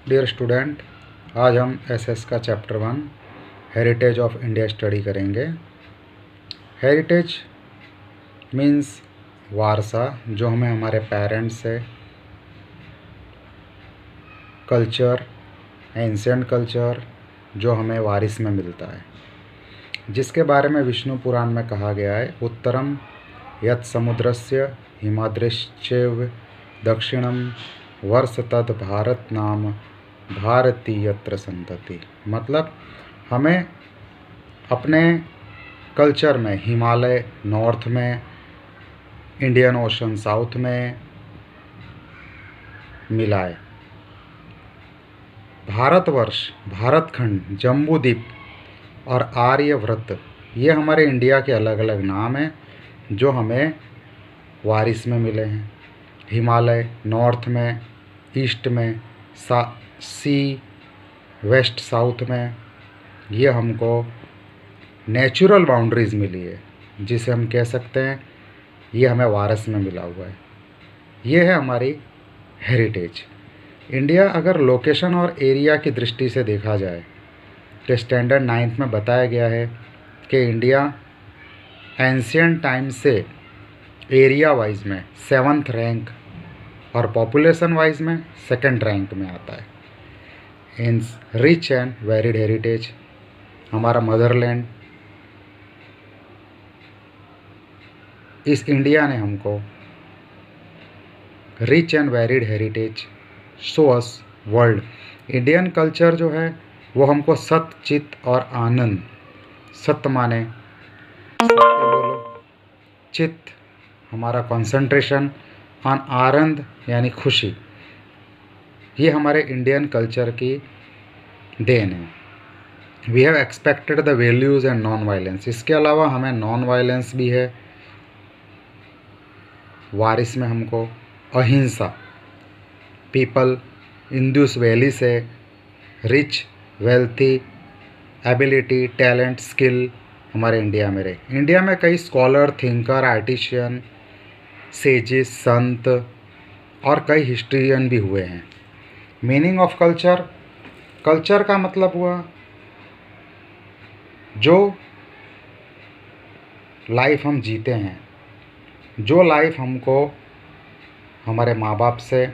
Dear student, आज हम SS का chapter 1 heritage of India study करेंगे। हेरिटेज मीन्स वारसा, जो हमें हमारे पेरेंट्स से, कल्चर, एंशिएंट कल्चर जो हमें वारिस में मिलता है, जिसके बारे में विष्णु पुराण में कहा गया है, उत्तरम यत् समुद्रस्य हिमाद्रिश्चैव दक्षिणम वर्ष तत् भारत नाम भारतीयत्र संतति। मतलब हमें अपने कल्चर में हिमालय नॉर्थ में, इंडियन ओशन साउथ में मिला है। भारतवर्ष, भारतखंड, जम्बूद्वीप और आर्यव्रत, ये हमारे इंडिया के अलग अलग नाम हैं जो हमें वारिस में मिले हैं। हिमालय नॉर्थ में, ईस्ट में, सी वेस्ट साउथ में, ये हमको नेचुरल बाउंड्रीज़ मिली है, जिसे हम कह सकते हैं ये हमें वारस में मिला हुआ है। ये है हमारी हेरिटेज। इंडिया अगर लोकेशन और एरिया की दृष्टि से देखा जाए तो स्टैंडर्ड 9th में बताया गया है कि इंडिया एंशिएंट टाइम से एरिया वाइज में 7th रैंक और पॉपुलेशन वाइज में 2nd रैंक में आता है। इन रिच एंड वेरिड हेरिटेज, हमारा मदरलैंड, इस इंडिया ने हमको rich and varied heritage show us world. Indian culture जो है वो हमको सत्य, चित और आनंद, सत्य माने सत्य बोलो, चित हमारा कंसंट्रेशन, और आनंद यानी खुशी, ये हमारे इंडियन कल्चर की देन है। We have expected the values and non violence. इसके अलावा हमें नॉन वायलेंस भी है। वारिस में हमको अहिंसा, पीपल इंदुस वैली से rich, wealthy, ability, talent, skill हमारे इंडिया में रहे। इंडिया में कई स्कॉलर, थिंकर, आर्टिशियन, सेजिस, संत और कई हिस्ट्रियन भी हुए हैं। मीनिंग ऑफ कल्चर, कल्चर का मतलब हुआ जो लाइफ हम जीते हैं, जो लाइफ हमको हमारे माँ बाप से,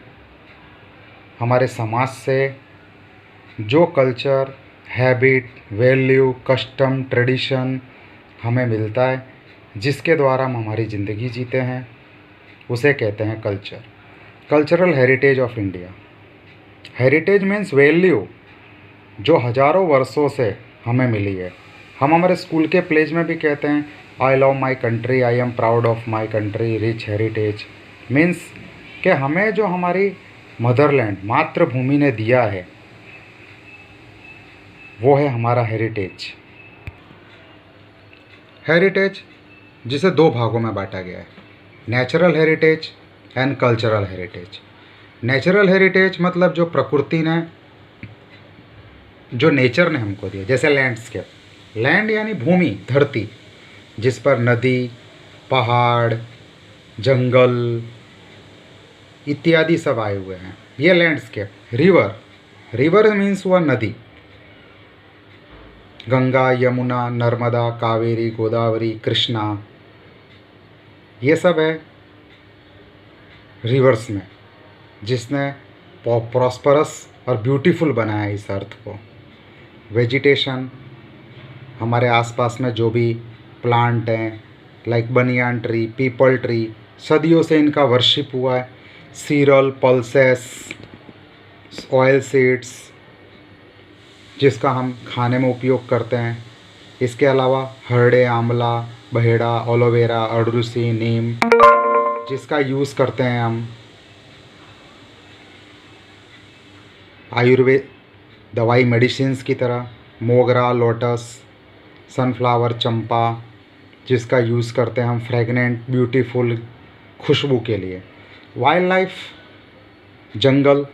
हमारे समाज से, जो culture, habit, value, custom, tradition हमें मिलता है, जिसके द्वारा हम हमारी ज़िंदगी जीते हैं, उसे कहते हैं culture. Cultural heritage of India. Heritage means value जो हज़ारों वर्षों से हमें मिली है। हम हमारे स्कूल के प्लेज में भी कहते हैं, I love my country, I am proud of my country, rich heritage. Means कि हमें जो हमारी मदरलैंड, मातृभूमि ने दिया है, वो है हमारा हेरिटेज। हेरिटेज जिसे 2 भागों में बांटा गया है, natural heritage and cultural heritage. Natural heritage मतलब जो प्रकृति ने, जो नेचर ने हमको दिया, जैसे लैंडस्केप, लैंड यानी भूमि, धरती, जिस पर नदी, पहाड़, जंगल इत्यादि सब आए हुए हैं, ये लैंडस्केप। रिवर, रिवर मीन्स हुआ नदी, गंगा, यमुना, नर्मदा, कावेरी, गोदावरी, कृष्णा, ये सब है रिवर्स में, जिसने प्रॉस्परस और ब्यूटीफुल बनाया इस अर्थ को। वेजिटेशन, हमारे आसपास में जो भी प्लांट हैं, like banyan tree, people tree, सदियों से इनका वर्शिप हुआ है। सीरल, पल्सेस, ऑयल सीड्स, जिसका हम खाने में उपयोग करते हैं। इसके अलावा हरड़े, आंवला, बहेड़ा, एलोवेरा, अड़रूसी, नीम, जिसका यूज़ करते हैं हम आयुर्वेद दवाई, मेडिसिन्स की तरह। मोगरा, लोटस, सनफ्लावर, चंपा, जिसका यूज़ करते हैं हम फ्रेगनेंट, ब्यूटीफुल खुशबू के लिए। वाइल्ड लाइफ, जंगल,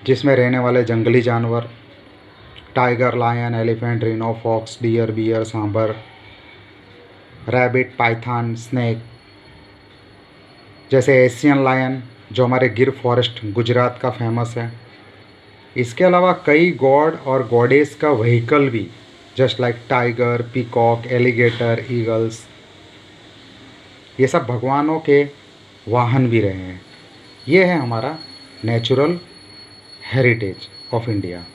जिसमें रहने वाले जंगली जानवर, tiger, lion, elephant, rhino, fox, deer, bear, sambar, rabbit, python, snake, जैसे एशियन लायन जो हमारे गिर फॉरेस्ट गुजरात का फेमस है। इसके अलावा कई गॉड और गॉडेस का व्हीकल भी, just like tiger, peacock, alligator, eagles, ये सब भगवानों के वाहन भी रहे हैं। ये है हमारा नेचुरल हेरिटेज ऑफ इंडिया।